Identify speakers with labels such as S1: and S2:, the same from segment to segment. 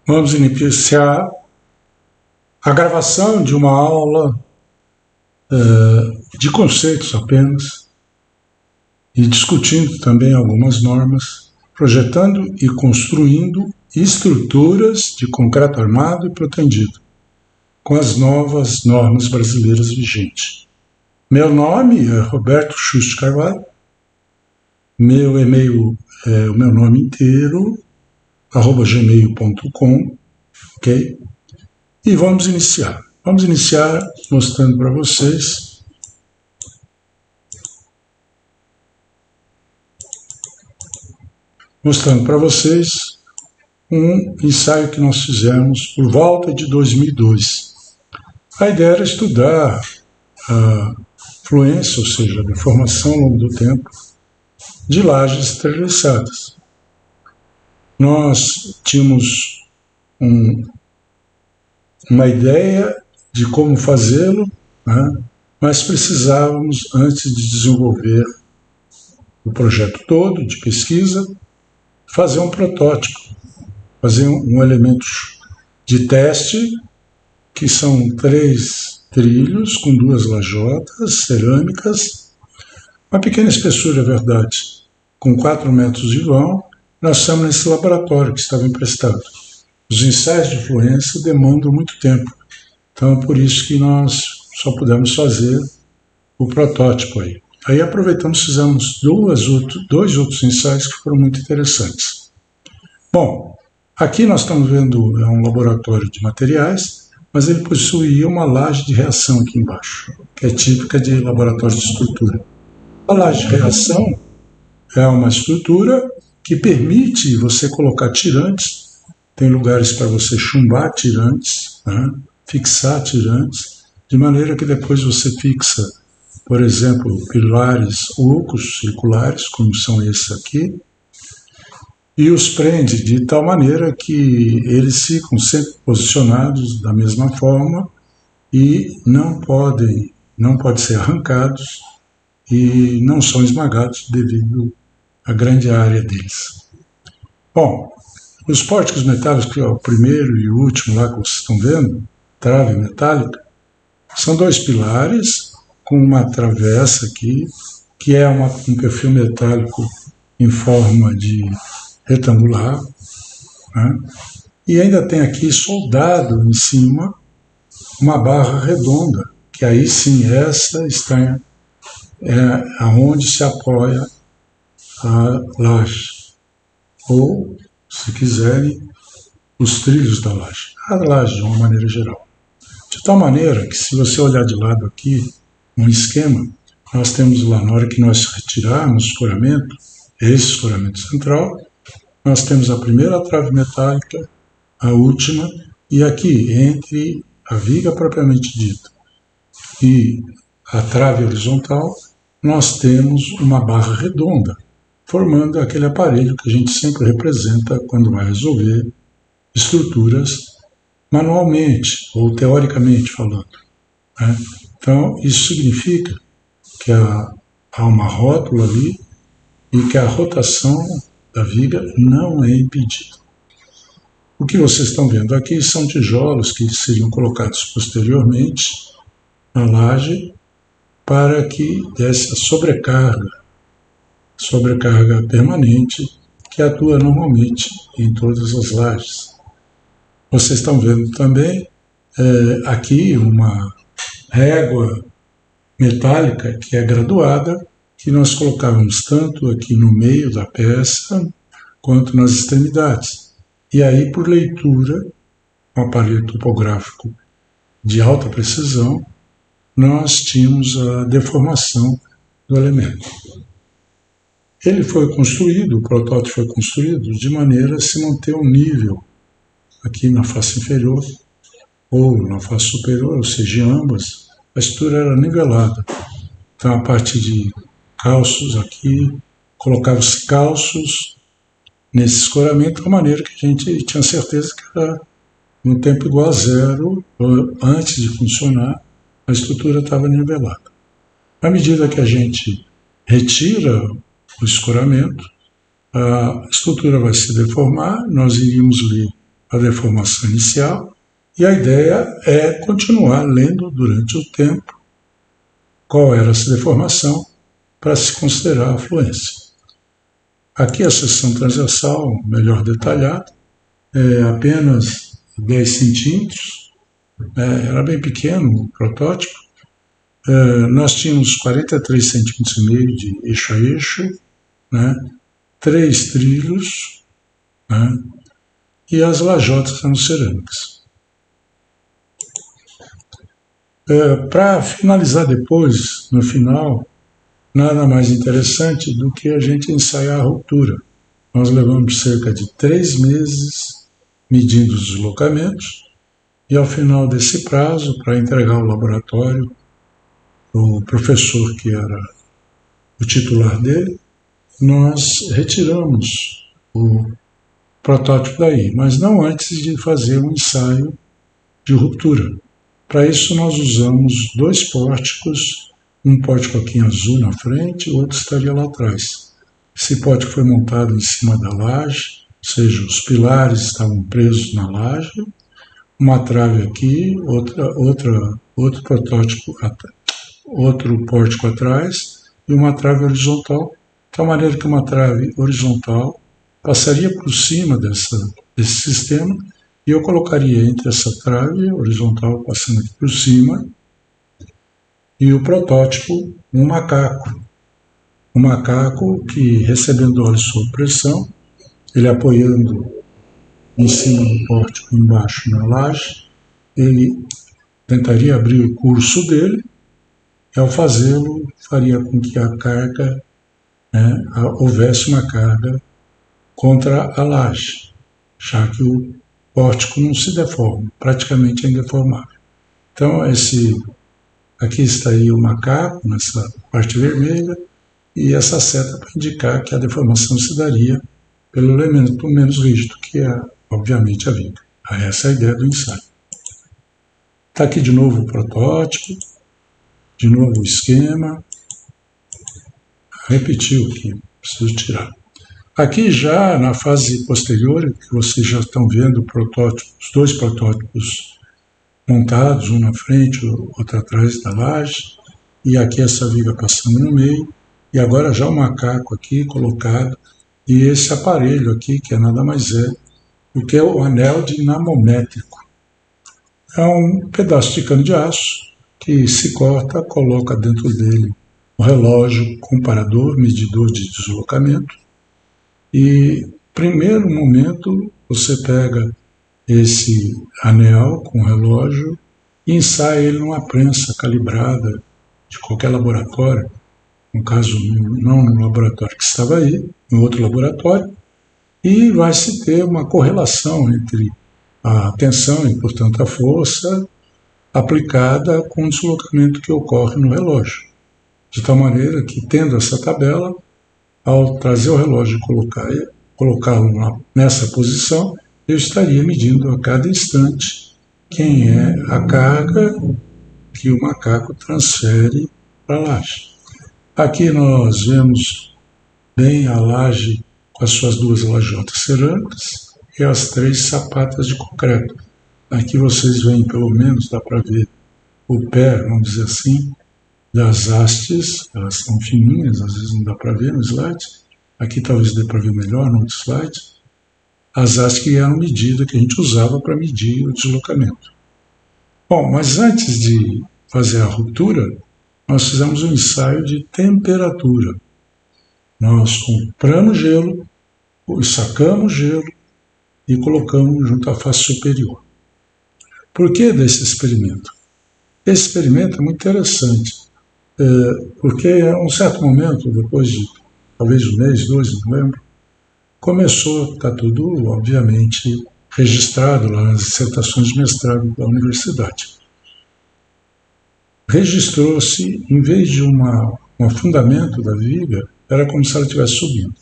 S1: Vamos iniciar a gravação de uma aula de conceitos apenas e discutindo também algumas normas, projetando e construindo estruturas de concreto armado e protendido com as novas normas brasileiras vigentes. Meu nome é Roberto Schuster Carvalho, meu e-mail é o meu nome inteiro, @gmail.com, ok? E vamos iniciar. Vamos iniciar mostrando para vocês um ensaio que nós fizemos por volta de 2002. A ideia era estudar a fluência, ou seja, a deformação ao longo do tempo, de lajes treliçadas. Nós tínhamos uma ideia de como fazê-lo, né? Mas precisávamos, antes de desenvolver o projeto todo de pesquisa, fazer um protótipo, fazer um elemento de teste, que são 3 trilhos com 2 lajotas cerâmicas, uma pequena espessura, é verdade, com 4 metros de vão. Nós estamos nesse laboratório que estava emprestado. Os ensaios de fluência demandam muito tempo, então é por isso que nós só pudemos fazer o protótipo aí. Aí aproveitamos, fizemos 2 outros ensaios que foram muito interessantes. Bom, aqui nós estamos vendo um laboratório de materiais, mas ele possuía uma laje de reação aqui embaixo, que é típica de laboratório de estrutura. A laje de reação é uma estrutura que permite você colocar tirantes, tem lugares para você chumbar tirantes, né? Fixar tirantes, de maneira que depois você fixa, por exemplo, pilares ocos circulares, como são esses aqui, e os prende de tal maneira que eles ficam sempre posicionados da mesma forma e não podem ser arrancados e não são esmagados devido à grande área deles. Bom, os pórticos metálicos, que é o primeiro e o último lá que vocês estão vendo, trave metálica, são 2 pilares com uma travessa aqui, que é um perfil metálico em forma de retangular, né? E ainda tem aqui soldado em cima uma barra redonda, que aí sim essa está aonde se apoia a laje, ou, se quiserem, os trilhos da laje, a laje de uma maneira geral. De tal maneira que, se você olhar de lado aqui, um esquema, nós temos lá, na hora que nós retirarmos o escoramento, esse escoramento central, nós temos a primeira trave metálica, a última, e aqui, entre a viga propriamente dita e a trave horizontal, nós temos uma barra redonda, formando aquele aparelho que a gente sempre representa quando vai resolver estruturas manualmente, ou teoricamente falando, né? Então, isso significa que há uma rótula ali e que a rotação da viga não é impedida. O que vocês estão vendo aqui são tijolos que seriam colocados posteriormente na laje para que desse a sobrecarga permanente que atua normalmente em todas as lajes. Vocês estão vendo também aqui uma régua metálica que é graduada, que nós colocávamos tanto aqui no meio da peça quanto nas extremidades. E aí, por leitura, um aparelho topográfico de alta precisão, nós tínhamos a deformação do elemento. Ele foi construído, o protótipo foi construído de maneira a se manter um nível aqui na face inferior ou na face superior, ou seja, em ambas, a estrutura era nivelada. Então, a partir de calços aqui, colocava-se calços nesse escoramento, de maneira que a gente tinha certeza que era um tempo igual a 0, antes de funcionar, a estrutura estava nivelada. À medida que a gente retira o escoramento, a estrutura vai se deformar, nós iríamos ler a deformação inicial, e a ideia é continuar lendo durante o tempo qual era essa deformação para se considerar a fluência. Aqui a seção transversal, melhor detalhada, é apenas 10 centímetros, era bem pequeno o protótipo. Nós tínhamos 43 centímetros e meio de eixo a eixo, 3 trilhos, e as lajotas eram cerâmicas. Para finalizar depois, no final, nada mais interessante do que a gente ensaiar a ruptura. Nós levamos cerca de 3 meses medindo os deslocamentos e ao final desse prazo, para entregar o laboratório, o professor que era o titular dele, nós retiramos o protótipo daí, mas não antes de fazer um ensaio de ruptura. Para isso nós usamos 2 pórticos, um pórtico aqui em azul na frente, o outro estaria lá atrás. Esse pórtico foi montado em cima da laje, ou seja, os pilares estavam presos na laje, uma trave aqui, outro protótipo, outro pórtico atrás e uma trave horizontal, de tal maneira que uma trave horizontal passaria por cima desse sistema e eu colocaria entre essa trave horizontal passando aqui por cima e o protótipo um macaco. Um macaco que, recebendo óleo sob pressão, ele apoiando em cima do pórtico, embaixo na laje, ele tentaria abrir o curso dele e, ao fazê-lo, faria com que a carga, houvesse uma carga contra a laje, já que o pórtico não se deforma, praticamente é indeformável. Então, aqui está aí o macaco, nessa parte vermelha, e essa seta para indicar que a deformação se daria pelo elemento menos rígido, que é, obviamente, a viga. Essa é a ideia do ensaio. Está aqui de novo o protótipo, de novo o esquema. Repetiu aqui, preciso tirar. Aqui já na fase posterior, que vocês já estão vendo os 2 protótipos montados, um na frente, outro atrás da laje, e aqui essa viga passando no meio, e agora já o macaco aqui colocado, e esse aparelho aqui, que é nada mais do que o anel dinamométrico. É um pedaço de cano de aço que se corta, coloca dentro dele o relógio comparador, medidor de deslocamento, e primeiro momento você pega esse anel com o relógio e ensaia ele numa prensa calibrada de qualquer laboratório, no caso não no laboratório que estava aí, em outro laboratório, e vai-se ter uma correlação entre a tensão e, portanto, a força aplicada com o deslocamento que ocorre no relógio. De tal maneira que, tendo essa tabela, ao trazer o relógio e colocá-lo nessa posição, eu estaria medindo a cada instante quem é a carga que o macaco transfere para a laje. Aqui nós vemos bem a laje com as suas 2 lajotas cerâmicas e as 3 sapatas de concreto. Aqui vocês veem, pelo menos dá para ver o pé, vamos dizer assim, das hastes, elas são fininhas, às vezes não dá para ver no slide. Aqui talvez dê para ver melhor no outro slide. As hastes que eram medidas, que a gente usava para medir o deslocamento. Bom, mas antes de fazer a ruptura, nós fizemos um ensaio de temperatura. Nós compramos gelo, sacamos gelo e colocamos junto à face superior. Por que desse experimento? Esse experimento é muito interessante, porque a um certo momento, depois de talvez 1 mês, 2, não lembro, começou, está tudo, obviamente, registrado lá nas dissertações de mestrado da universidade. Registrou-se, em vez de um afundamento da viga, era como se ela estivesse subindo.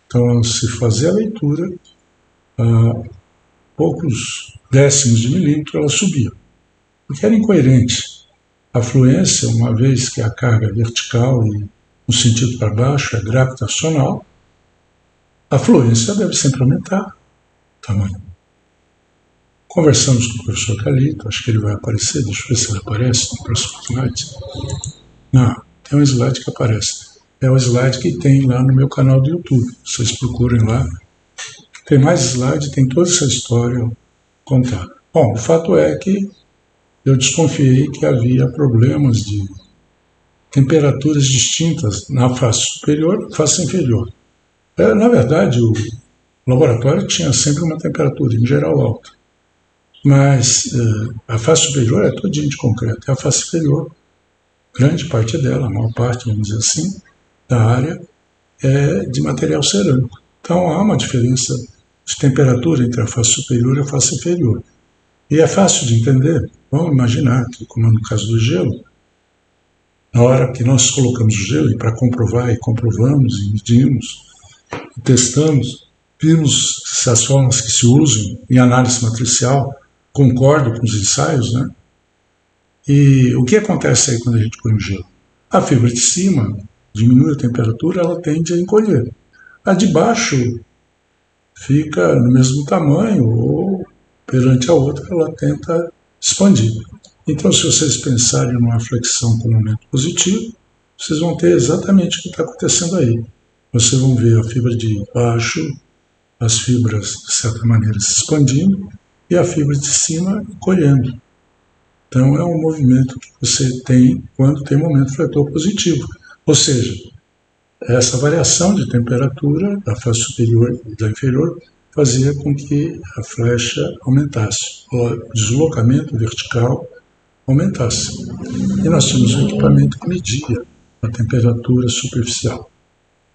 S1: Então, se fazia a leitura, a poucos décimos de milímetro, ela subia. O que era incoerente. A fluência, uma vez que a carga é vertical e no sentido para baixo é gravitacional, a fluência deve sempre aumentar o tamanho. Conversamos com o professor Calito, acho que ele vai aparecer, deixa eu ver se ele aparece no próximo slide. Não, tem um slide que aparece. É o slide que tem lá no meu canal do YouTube. Vocês procurem lá. Tem mais slide, tem toda essa história contada. Bom, o fato é que eu desconfiei que havia problemas de temperaturas distintas na face superior e face inferior. Na verdade, o laboratório tinha sempre uma temperatura, em geral, alta. Mas a face superior é todinha de concreto. E a face inferior, grande parte dela, a maior parte, vamos dizer assim, da área é de material cerâmico. Então há uma diferença de temperatura entre a face superior e a face inferior. E é fácil de entender. Vamos imaginar que, como no caso do gelo, na hora que nós colocamos o gelo, e para comprovar, e comprovamos, e medimos, e testamos, vimos se as formas que se usam em análise matricial concordam com os ensaios, né? E o que acontece aí quando a gente põe o gelo? A fibra de cima diminui a temperatura, ela tende a encolher. A de baixo fica no mesmo tamanho, ou perante a outra ela tenta expandir. Então, se vocês pensarem numa flexão com momento positivo, vocês vão ter exatamente o que está acontecendo aí. Vocês vão ver a fibra de baixo, as fibras, de certa maneira, se expandindo, e a fibra de cima encolhendo. Então, é um movimento que você tem quando tem momento fletor positivo. Ou seja, essa variação de temperatura da face superior e da inferior fazia com que a flecha aumentasse, o deslocamento vertical aumentasse. E nós tínhamos um equipamento que media a temperatura superficial.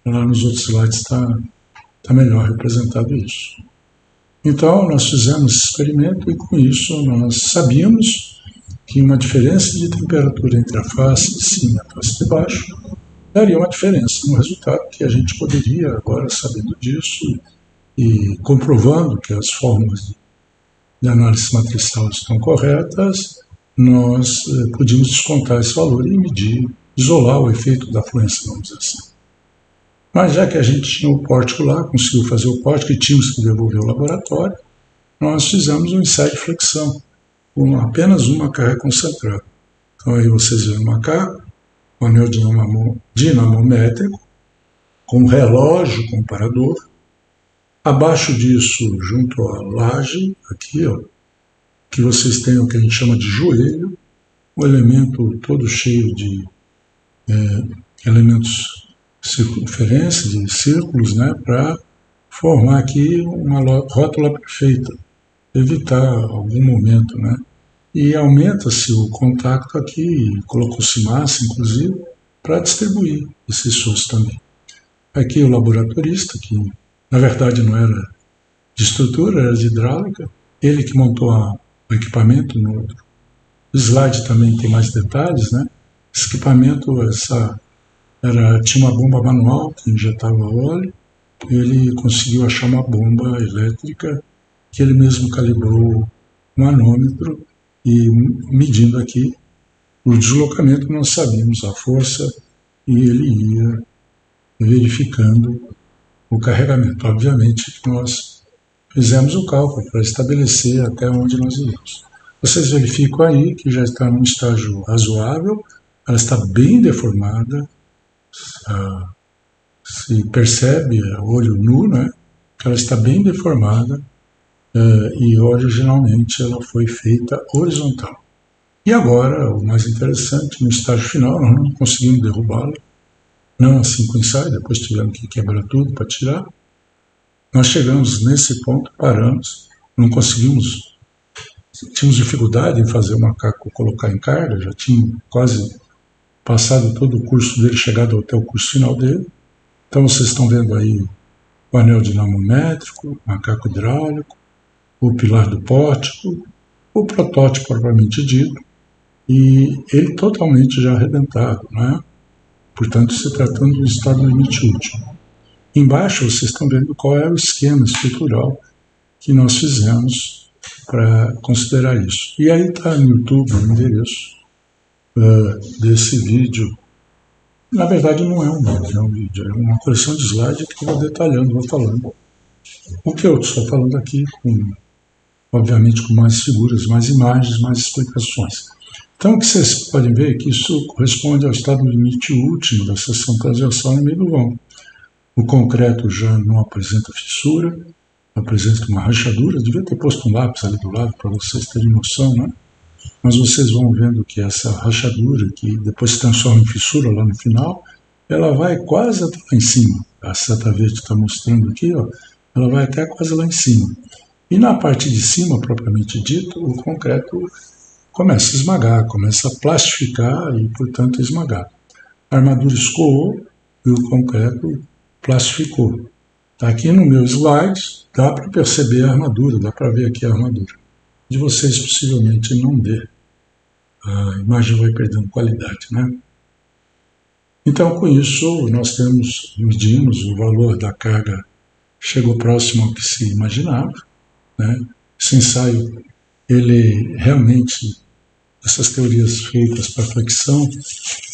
S1: Lá nos outros slides está melhor representado isso. Então, nós fizemos esse experimento e, com isso, nós sabíamos que uma diferença de temperatura entre a face de cima e a face de baixo daria uma diferença no resultado que a gente poderia, agora sabendo disso e comprovando que as fórmulas de análise matricial estão corretas, nós podíamos descontar esse valor e medir, isolar o efeito da fluência, vamos dizer assim. Mas já que a gente tinha o pórtico lá, conseguiu fazer o pórtico e tínhamos que devolver ao laboratório, nós fizemos um ensaio de flexão com apenas um macaco concentrado. Então aí vocês veem o macaco, o anel dinamométrico, com relógio comparador. Abaixo disso, junto à laje, aqui, ó, que vocês têm o que a gente chama de joelho, um elemento todo cheio de elementos de circunferência, de círculos, né, para formar aqui uma rótula perfeita, evitar algum momento, né. E aumenta-se o contato aqui, colocou-se massa, inclusive, para distribuir esse SOS também. Aqui o laboratorista, que na verdade não era de estrutura, era de hidráulica, ele que montou o equipamento. No outro slide também tem mais detalhes, né? Esse equipamento tinha uma bomba manual que injetava óleo, ele conseguiu achar uma bomba elétrica que ele mesmo calibrou o manômetro e medindo aqui o deslocamento nós sabíamos a força e ele ia verificando o carregamento. Obviamente que nós fizemos o cálculo para estabelecer até onde nós iríamos. Vocês verificam aí que já está num estágio razoável, ela está bem deformada, se percebe a olho nu, né, que ela está bem deformada e originalmente ela foi feita horizontal. E agora, o mais interessante, no estágio final, nós não conseguimos derrubá-la, não assim com o ensaio, depois tivemos que quebrar tudo para tirar. Nós chegamos nesse ponto, paramos, não conseguimos, tínhamos dificuldade em fazer o macaco colocar em carga, já tinha quase passado todo o curso dele, chegado até o curso final dele. Então vocês estão vendo aí o anel dinamométrico, macaco hidráulico, o pilar do pórtico, o protótipo propriamente dito, e ele totalmente já arrebentado, né? Portanto, se tratando do estado limite último. Embaixo vocês estão vendo qual é o esquema estrutural que nós fizemos para considerar isso. E aí está no YouTube o endereço desse vídeo. Na verdade não é um vídeo, é uma coleção de slides que eu vou detalhando, vou falando. O que eu estou falando aqui com obviamente com mais figuras, mais imagens, mais explicações. Então, o que vocês podem ver é que isso corresponde ao estado limite último da seção transversal no meio do vão. O concreto já não apresenta fissura, apresenta uma rachadura. Eu devia ter posto um lápis ali do lado para vocês terem noção, né? Mas vocês vão vendo que essa rachadura, que depois se transforma em fissura lá no final, ela vai quase até lá em cima. A seta verde está mostrando aqui, ó, ela vai até quase lá em cima. E na parte de cima, propriamente dito, o concreto começa a esmagar, começa a plastificar e, portanto, a esmagar. A armadura escoou e o concreto plastificou. Aqui no meu slide dá para perceber a armadura, dá para ver aqui a armadura. De vocês possivelmente não dê. A imagem vai perdendo qualidade, né? Então, com isso, nós medimos o valor da carga, chegou próximo ao que se imaginava, né? Esse ensaio, ele realmente, essas teorias feitas para flexão,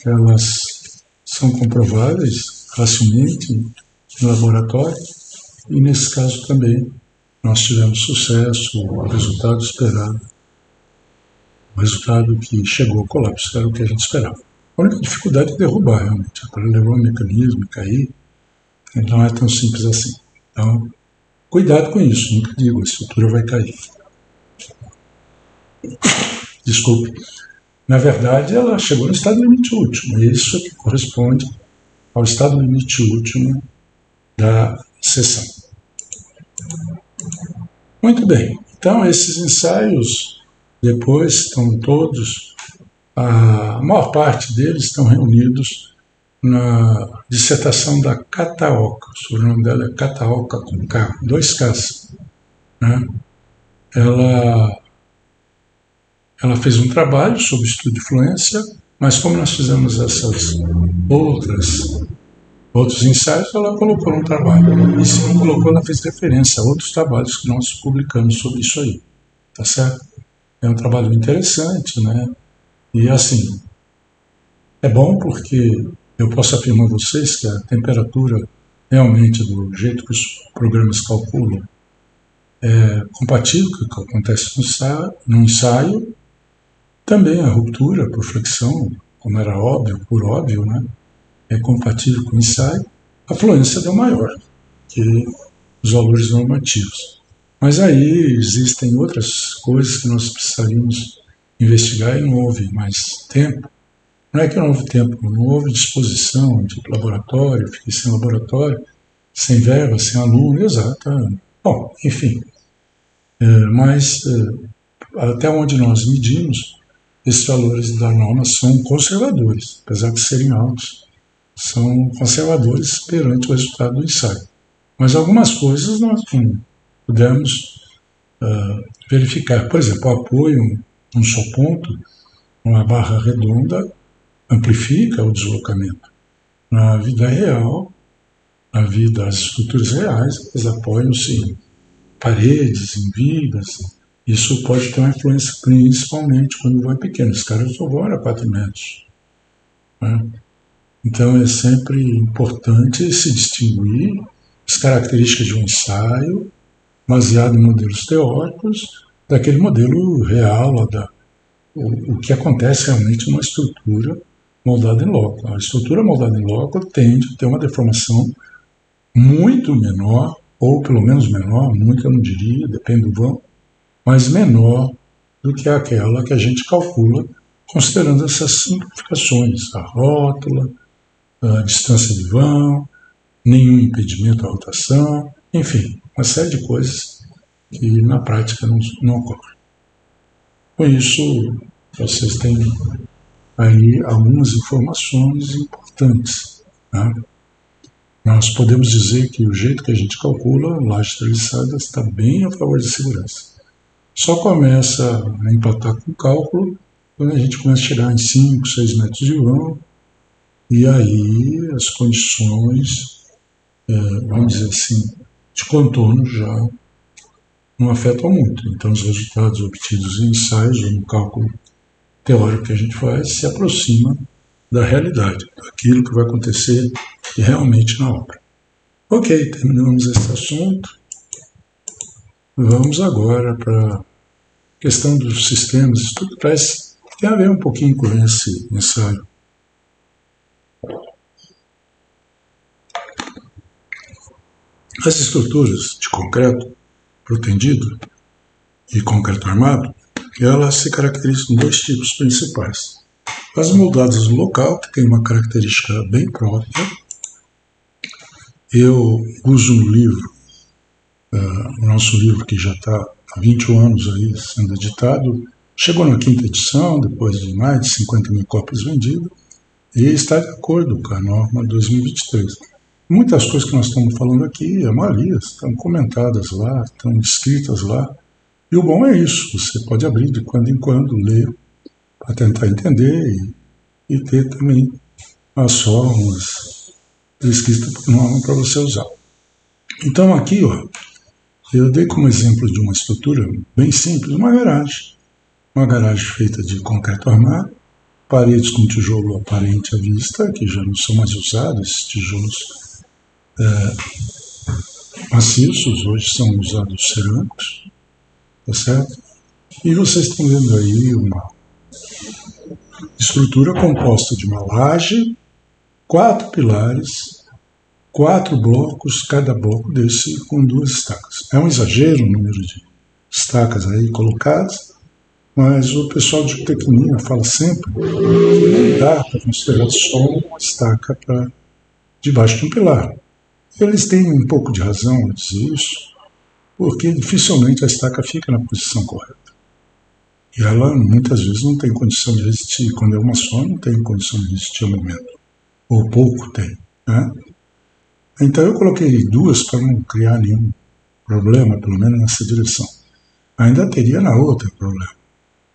S1: elas são comprováveis facilmente no laboratório, e nesse caso também nós tivemos sucesso, o resultado esperado, o resultado que chegou ao colapso, era o que a gente esperava. A única dificuldade é derrubar, realmente, para levar o mecanismo e cair, não é tão simples assim. Então, cuidado com isso, nunca digo, a estrutura vai cair. Desculpe. Na verdade, ela chegou no estado limite último, e isso é que corresponde ao estado limite último da seção. Muito bem, então esses ensaios depois estão todos, a maior parte deles estão reunidos na dissertação da Kataoka, o sobrenome dela é Kataoka com K, 2 Ks. Né? Ela fez um trabalho sobre estudo de fluência, mas como nós fizemos essas outros ensaios, ela colocou no trabalho. E se não colocou, ela fez referência a outros trabalhos que nós publicamos sobre isso aí. Tá certo? É um trabalho interessante, né? E assim, é bom porque eu posso afirmar a vocês que a temperatura realmente do jeito que os programas calculam é compatível com o que acontece no ensaio. Também a ruptura por flexão, como era óbvio, por óbvio, né? É compatível com o ensaio. A fluência deu maior que os valores normativos. Mas aí existem outras coisas que nós precisaríamos investigar e não houve mais tempo. Não é que não houve tempo, não houve disposição de laboratório, fiquei sem laboratório, sem verba, sem aluno, exato. Bom, enfim. Mas até onde nós medimos, esses valores da norma são conservadores, apesar de serem altos, são conservadores perante o resultado do ensaio. Mas algumas coisas nós pudemos verificar. Por exemplo, o apoio num só ponto, uma barra redonda, amplifica o deslocamento. Na vida real, as estruturas reais, elas apoiam-se em paredes, em vigas. Isso pode ter uma influência principalmente quando o voo é pequeno. Os caras só voam a 4 metros. Né? Então é sempre importante se distinguir as características de um ensaio baseado em modelos teóricos daquele modelo real, o que acontece realmente numa estrutura moldada em loco. A estrutura moldada em loco tende a ter uma deformação muito menor, ou pelo menos menor, muito eu não diria, depende do vão, mas menor do que aquela que a gente calcula considerando essas simplificações, a rótula, a distância de vão, nenhum impedimento à rotação, enfim, uma série de coisas que na prática não ocorrem. Com isso, vocês têm aí algumas informações importantes. Né? Nós podemos dizer que o jeito que a gente calcula lajes treliçadas está bem a favor da segurança. Só começa a empatar com o cálculo quando a gente começa a chegar em 5, 6 metros de vão, e aí as condições, vamos dizer assim, de contorno já não afetam muito. Então os resultados obtidos em ensaios ou no cálculo teórico que a gente faz se aproxima da realidade, daquilo que vai acontecer realmente na obra. Ok, terminamos esse assunto. Vamos agora para questão dos sistemas, isso tudo tem a ver um pouquinho com esse ensaio. As estruturas de concreto protendido e concreto armado, elas se caracterizam em dois tipos principais. As moldadas no local, que tem uma característica bem própria. Eu uso no livro, o nosso livro que já está há 21 anos aí sendo editado, chegou na 5ª edição, depois de mais de 50 mil cópias vendidas, e está de acordo com a norma 2023. Muitas coisas que nós estamos falando aqui, a maioria, estão comentadas lá, estão escritas lá. E o bom é isso, você pode abrir de quando em quando, ler, para tentar entender e ter também as fórmulas escritas por norma para você usar. Então aqui, ó, eu dei como exemplo de uma estrutura bem simples, uma garagem feita de concreto armado, paredes com tijolo aparente à vista, que já não são mais usados, esses tijolos maciços, hoje são usados cerâmicos, tá certo? E vocês estão vendo aí uma estrutura composta de uma laje, 4 pilares, 4 blocos, cada bloco desse com 2 estacas. É um exagero o número de estacas aí colocadas, mas o pessoal de tecnia fala sempre que não dá para considerar só uma estaca para debaixo de um pilar. Eles têm um pouco de razão a dizer isso, porque dificilmente a estaca fica na posição correta. E ela muitas vezes não tem condição de resistir. Quando é uma só, não tem condição de resistir ao momento. Ou pouco tem. Né? Então eu coloquei 2 para não criar nenhum problema, pelo menos nessa direção. Ainda teria na outra problema.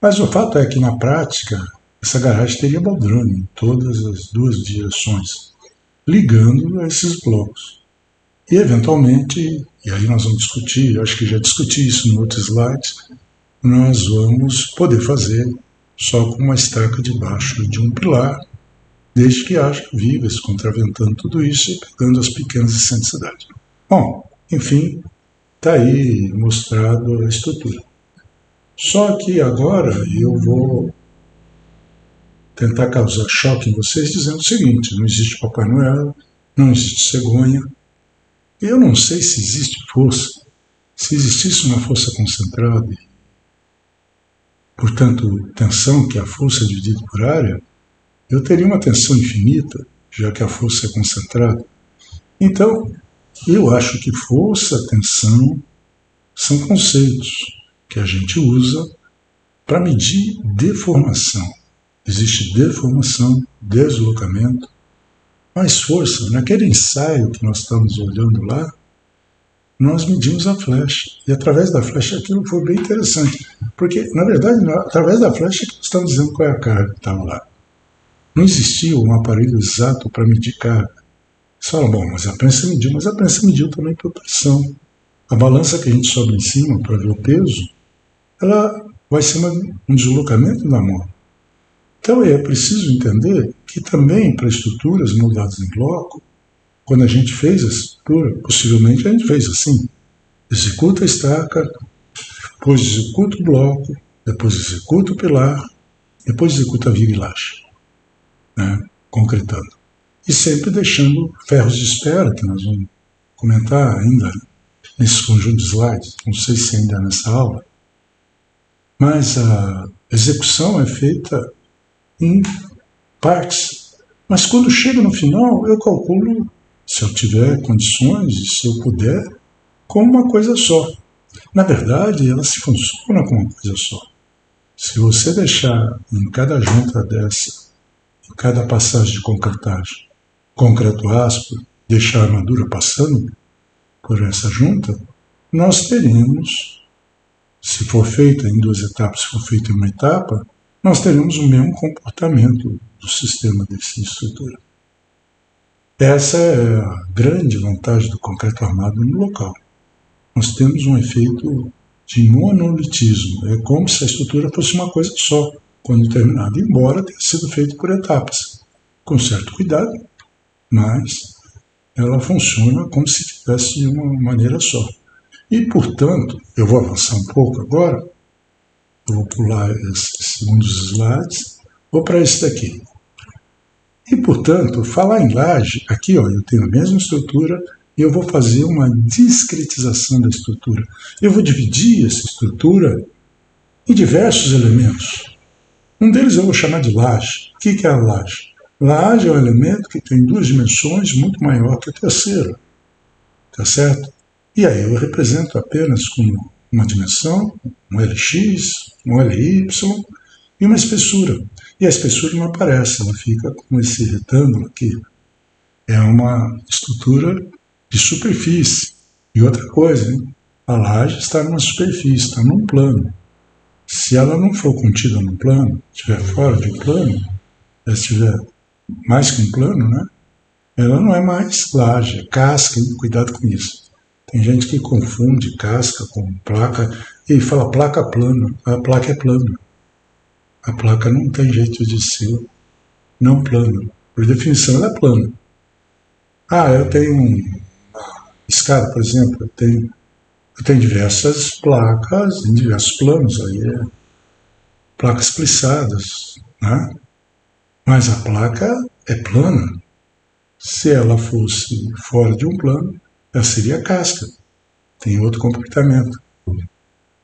S1: Mas o fato é que na prática, essa garagem teria baldrame em todas as 2 direções, ligando a esses blocos. E eventualmente, e aí nós vamos discutir, acho que já discuti isso no outro slide, nós vamos poder fazer só com uma estaca debaixo de um pilar, desde que haja vigas contraventando tudo isso e pegando as pequenas excentricidades. Bom, enfim, está aí mostrado a estrutura. Só que agora eu vou tentar causar choque em vocês dizendo o seguinte: não existe Papai Noel, não existe cegonha. Eu não sei se existe força. Se existisse uma força concentrada, portanto, tensão, que é a força dividida por área, eu teria uma tensão infinita, já que a força é concentrada. Então, eu acho que força, tensão, são conceitos que a gente usa para medir deformação. Existe deformação, deslocamento, mas força. Naquele ensaio que nós estamos olhando lá, nós medimos a flecha. E através da flecha aquilo foi bem interessante. Porque, na verdade, através da flecha que nós estamos dizendo qual é a carga que estava lá. Não existia um aparelho exato para medir carga. Você fala, bom, mas a prensa mediu. Mas a prensa mediu também por pressão. A balança que a gente sobe em cima para ver o peso, ela vai ser um deslocamento da mão. Então é preciso entender que também para estruturas moldadas em bloco, quando a gente fez a estrutura, possivelmente a gente fez assim: executa a estaca, depois executa o bloco, depois executa o pilar, depois executa a viga e laje, né, concretando. E sempre deixando ferros de espera, que nós vamos comentar ainda nesse conjunto de slides, não sei se ainda é nessa aula, mas a execução é feita em partes. Mas quando chega no final, eu calculo, se eu tiver condições e se eu puder, como uma coisa só. Na verdade, ela se funciona como uma coisa só. Se você deixar em cada junta dessa, em cada passagem de concretagem, concreto áspero, deixar a armadura passando por essa junta, nós teremos, se for feita em 2 etapas, se for feita em uma etapa, nós teremos o mesmo comportamento do sistema dessa estrutura. Essa é a grande vantagem do concreto armado no local. Nós temos um efeito de monolitismo. É como se a estrutura fosse uma coisa só, quando terminada, embora tenha sido feito por etapas, com certo cuidado, mas ela funciona como se tivesse de uma maneira só. E, portanto, eu vou avançar um pouco agora, Eu vou pular um dos slides, vou para esse daqui. E, portanto, falar em laje, aqui ó, eu tenho a mesma estrutura e eu vou fazer uma discretização da estrutura. Eu vou dividir essa estrutura em diversos elementos. Um deles eu vou chamar de laje. O que é a laje? Laje é um elemento que tem duas dimensões muito maior que a terceira. Tá certo? E aí eu represento apenas com uma dimensão, um Lx, um Ly e uma espessura. E a espessura não aparece, ela fica com esse retângulo aqui. É uma estrutura de superfície. E outra coisa, hein? A laje está numa superfície, está num plano. Se ela não for contida num plano, estiver fora de um plano, se estiver mais que um plano, né? Ela não é mais laje, é casca, hein? Cuidado com isso. Tem gente que confunde casca com placa e fala placa plana. A placa é plana. A placa não tem jeito de ser não plana. Por definição, ela é plana. Eu tenho uma escada, por exemplo, eu tenho diversas placas em diversos planos, aí placas plissadas, né? Mas a placa é plana. Se ela fosse fora de um plano, ela seria casca. Tem outro comportamento.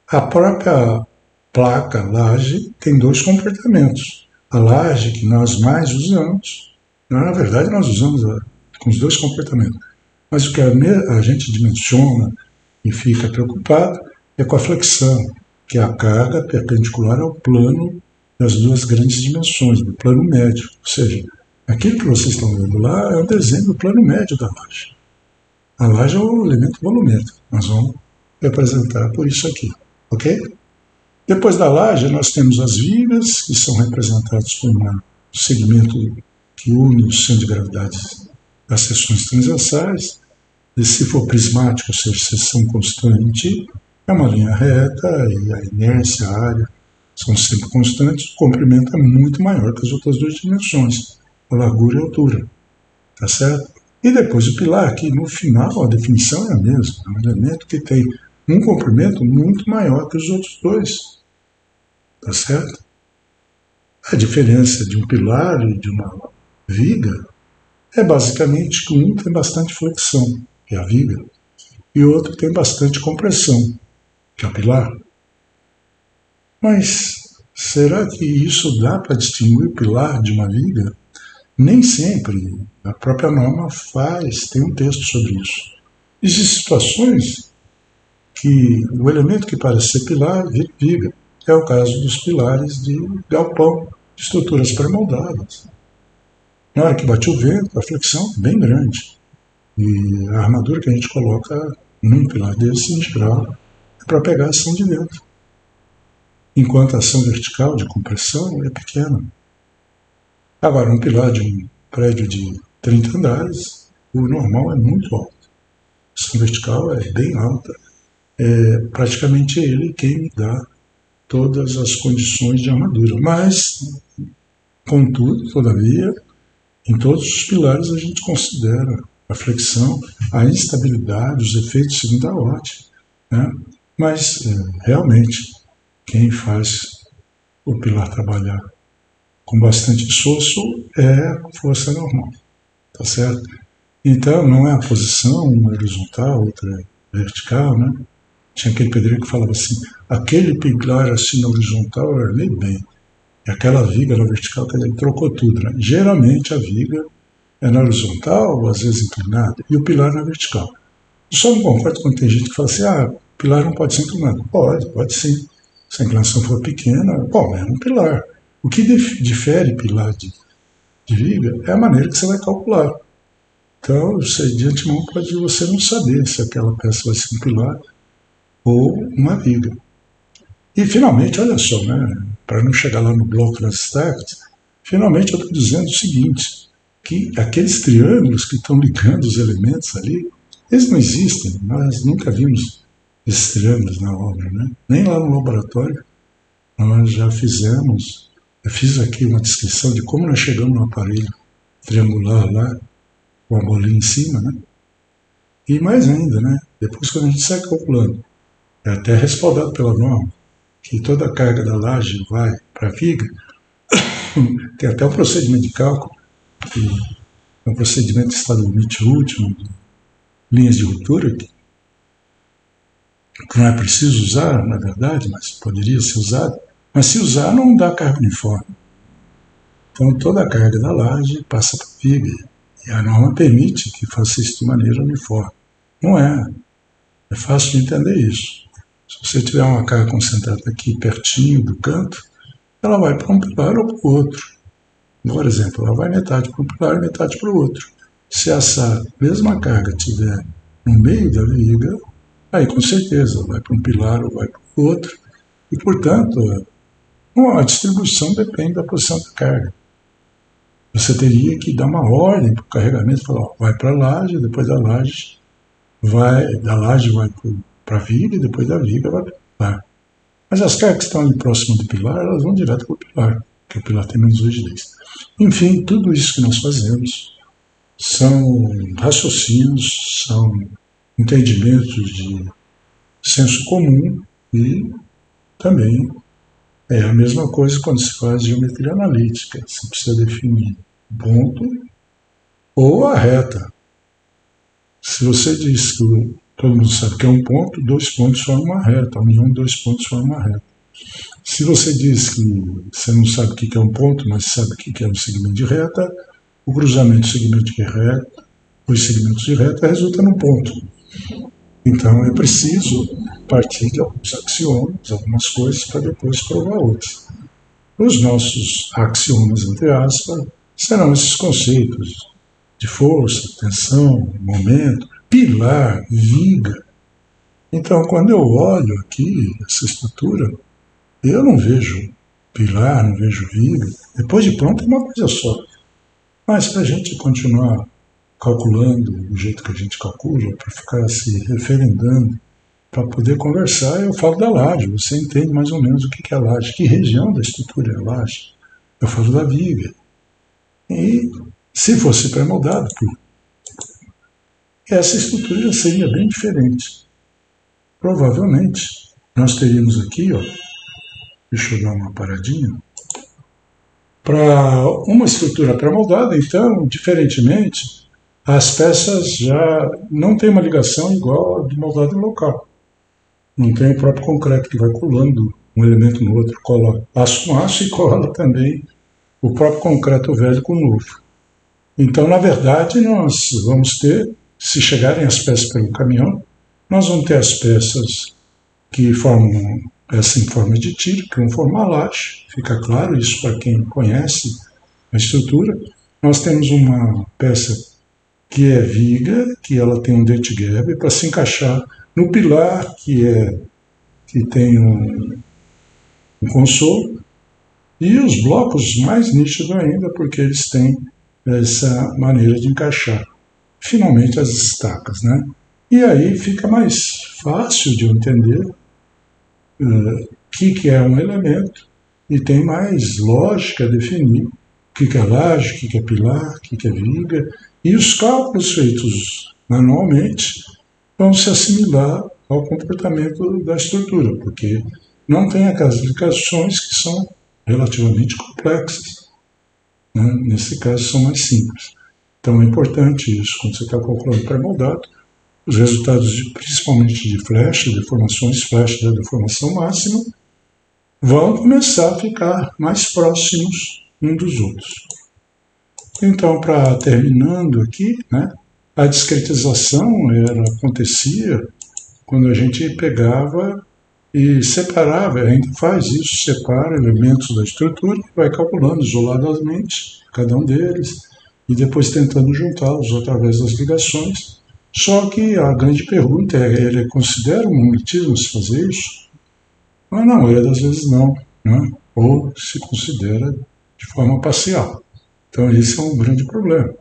S1: A própria placa laje tem dois comportamentos. A laje que nós mais usamos, na verdade nós usamos com os dois comportamentos, mas o que a gente dimensiona e fica preocupado é com a flexão, que é a carga perpendicular ao plano das duas grandes dimensões, do plano médio. Ou seja, aquilo que vocês estão vendo lá é um desenho do plano médio da laje. A laje é o elemento volumétrico. Nós vamos representar por isso aqui, ok? Depois da laje, nós temos as vigas, que são representadas por um segmento que une o centro de gravidade das seções transversais. E se for prismático, ou seja, seção constante, é uma linha reta e a inércia, a área são sempre constantes. O comprimento é muito maior que as outras duas dimensões, a largura e a altura. Tá certo? E depois o pilar, que no final a definição é a mesma. É um elemento que tem um comprimento muito maior que os outros dois. Tá certo? A diferença de um pilar e de uma viga é basicamente que um tem bastante flexão, que é a viga, e o outro tem bastante compressão, que é o pilar. Mas será que isso dá para distinguir o pilar de uma viga? Nem sempre. A própria norma tem um texto sobre isso. Existem situações que o elemento que parece ser pilar vira viga. É o caso dos pilares de galpão, de estruturas pré-moldadas. Na hora que bate o vento, a flexão é bem grande. E a armadura que a gente coloca num pilar desse, em geral, é para pegar a ação de vento. Enquanto a ação vertical de compressão é pequena. Agora, um pilar de um prédio de 30 andares, o normal é muito alto. A ação vertical é bem alta. É praticamente ele quem me dá todas as condições de armadura. Mas, contudo, todavia, em todos os pilares a gente considera a flexão, a instabilidade, os efeitos segundo a ótica. Né? Mas, realmente, quem faz o pilar trabalhar com bastante esforço é a força normal. Tá certo? Então, não é a posição, uma horizontal, outra vertical, né? Tinha aquele pedreiro que falava assim, aquele pilar assim na horizontal era meio bem, e aquela viga na vertical, ele trocou tudo, né? Geralmente a viga é na horizontal, ou às vezes inclinada, e o pilar na vertical. Eu só não concordo quando tem gente que fala assim, o pilar não pode ser inclinado. Pode sim. Se a inclinação for pequena, é um pilar. O que difere pilar de viga é a maneira que você vai calcular. Então, você de antemão pode você não saber se aquela peça vai ser um pilar ou uma viga. E finalmente, olha só, né, para não chegar lá no bloco das stacks, finalmente eu estou dizendo o seguinte, que aqueles triângulos que estão ligando os elementos ali, eles não existem, nós nunca vimos esses triângulos na obra, né? Nem lá no laboratório nós já fizemos, eu fiz aqui uma descrição de como nós chegamos no aparelho triangular lá, com a bolinha em cima, né? E mais ainda, né? Depois quando a gente sai calculando, é até respaldado pela norma. que toda a carga da laje vai para a viga, tem até o procedimento de cálculo, que é um procedimento de estado limite último, de linhas de ruptura, que não é preciso usar, na verdade, mas poderia ser usado. Mas se usar, não dá carga uniforme. Então toda a carga da laje passa para a viga. E a norma permite que faça isso de maneira uniforme. Não é. É fácil de entender isso. Se você tiver uma carga concentrada aqui pertinho do canto, ela vai para um pilar ou para o outro. Por exemplo, ela vai metade para um pilar e metade para o outro. Se essa mesma carga estiver no meio da viga, aí com certeza vai para um pilar ou vai para o outro. E, portanto, a distribuição depende da posição da carga. Você teria que dar uma ordem para o carregamento, falar, ó, vai para a laje, depois da laje vai para a viga e depois da viga vai para o pilar. Mas as cargas que estão ali próximas do pilar, elas vão direto para o pilar, porque o pilar tem menos rigidez. Enfim, tudo isso que nós fazemos são raciocínios, são entendimentos de senso comum e também é a mesma coisa quando se faz geometria analítica. Você precisa definir um ponto ou a reta. Se você diz que todo mundo sabe que é um ponto, 2 pontos formam uma reta. A união de 2 pontos forma uma reta. Se você diz que você não sabe o que é um ponto, mas sabe o que é um segmento de reta, o cruzamento do segmento de reta, os segmentos de reta resulta num ponto. Então é preciso partir de alguns axiomas, algumas coisas, para depois provar outras. Os nossos axiomas, entre aspas, serão esses conceitos de força, tensão, momento, pilar, viga. Então, quando eu olho aqui essa estrutura, eu não vejo pilar, não vejo viga. Depois de pronto é uma coisa só. Mas para a gente continuar calculando do jeito que a gente calcula, para ficar se referendando, para poder conversar, eu falo da laje. Você entende mais ou menos o que é a laje, que região da estrutura é a laje. Eu falo da viga. E se fosse pré-moldado, essa estrutura já seria bem diferente. Provavelmente, nós teríamos aqui, ó, deixa eu dar uma paradinha, para uma estrutura pré-moldada, então, diferentemente, as peças já não têm uma ligação igual a do moldado local. Não tem o próprio concreto que vai colando um elemento no outro, cola aço com aço e cola também o próprio concreto velho com o novo. Então, na verdade, nós vamos ter, se chegarem as peças pelo caminhão, nós vamos ter as peças que formam essa em forma de tiro, que vão formar laje, fica claro isso para quem conhece a estrutura. Nós temos uma peça que é viga, que ela tem um dent gap para se encaixar no pilar, que tem um consolo, e os blocos mais nítidos ainda, porque eles têm essa maneira de encaixar. Finalmente as estacas, né? E aí fica mais fácil de entender o que é um elemento e tem mais lógica definir o que é laje, o que é pilar, o que é viga, e os cálculos feitos manualmente vão se assimilar ao comportamento da estrutura, porque não tem aquelas ligações que são relativamente complexas. Né? Nesse caso são mais simples. Então é importante isso, quando você está calculando pré-moldado, os resultados principalmente de flecha, deformações, flecha da deformação máxima, vão começar a ficar mais próximos uns dos outros. Então, para terminando aqui, né, a discretização acontecia quando a gente pegava e separava, ainda faz isso, separa elementos da estrutura e vai calculando isoladamente cada um deles e depois tentando juntá-los através das ligações. Só que a grande pergunta é, ele considera um mimetismo se fazer isso? Mas na maioria das vezes não, né? Ou se considera de forma parcial. Então esse é um grande problema,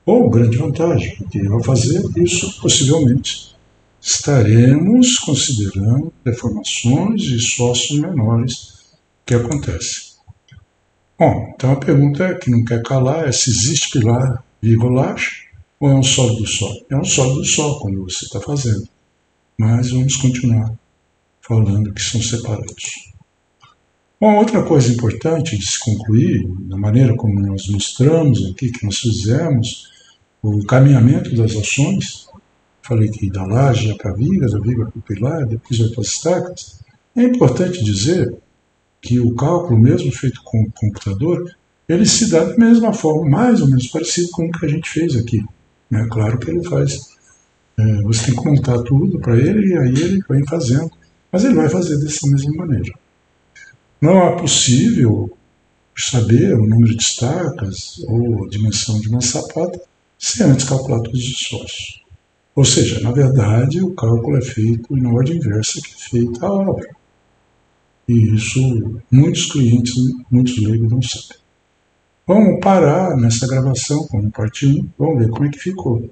S1: ou grande vantagem, porque ao fazer isso, possivelmente, estaremos considerando deformações e esforços menores que acontecem. Bom, então a pergunta que não quer calar é se existe pilar, viga ou laje, ou é um sólido só? É um sólido só quando você está fazendo. Mas vamos continuar falando que são separados. Bom, outra coisa importante de se concluir, da maneira como nós mostramos aqui, que nós fizemos, o encaminhamento das ações, falei que da laje para a viga, da viga para o pilar, depois vai para as estacas. É importante dizer que o cálculo, mesmo feito com o computador, ele se dá da mesma forma, mais ou menos parecido com o que a gente fez aqui. É claro que ele faz. Você tem que montar tudo para ele e aí ele vai fazendo. Mas ele vai fazer dessa mesma maneira. Não é possível saber o número de estacas ou a dimensão de uma sapata sem antes calcular todos os esforços. Ou seja, na verdade, o cálculo é feito na ordem inversa que é feita a obra. E isso muitos clientes, muitos leigos não sabem. Vamos parar nessa gravação como parte 1, vamos ver como é que ficou.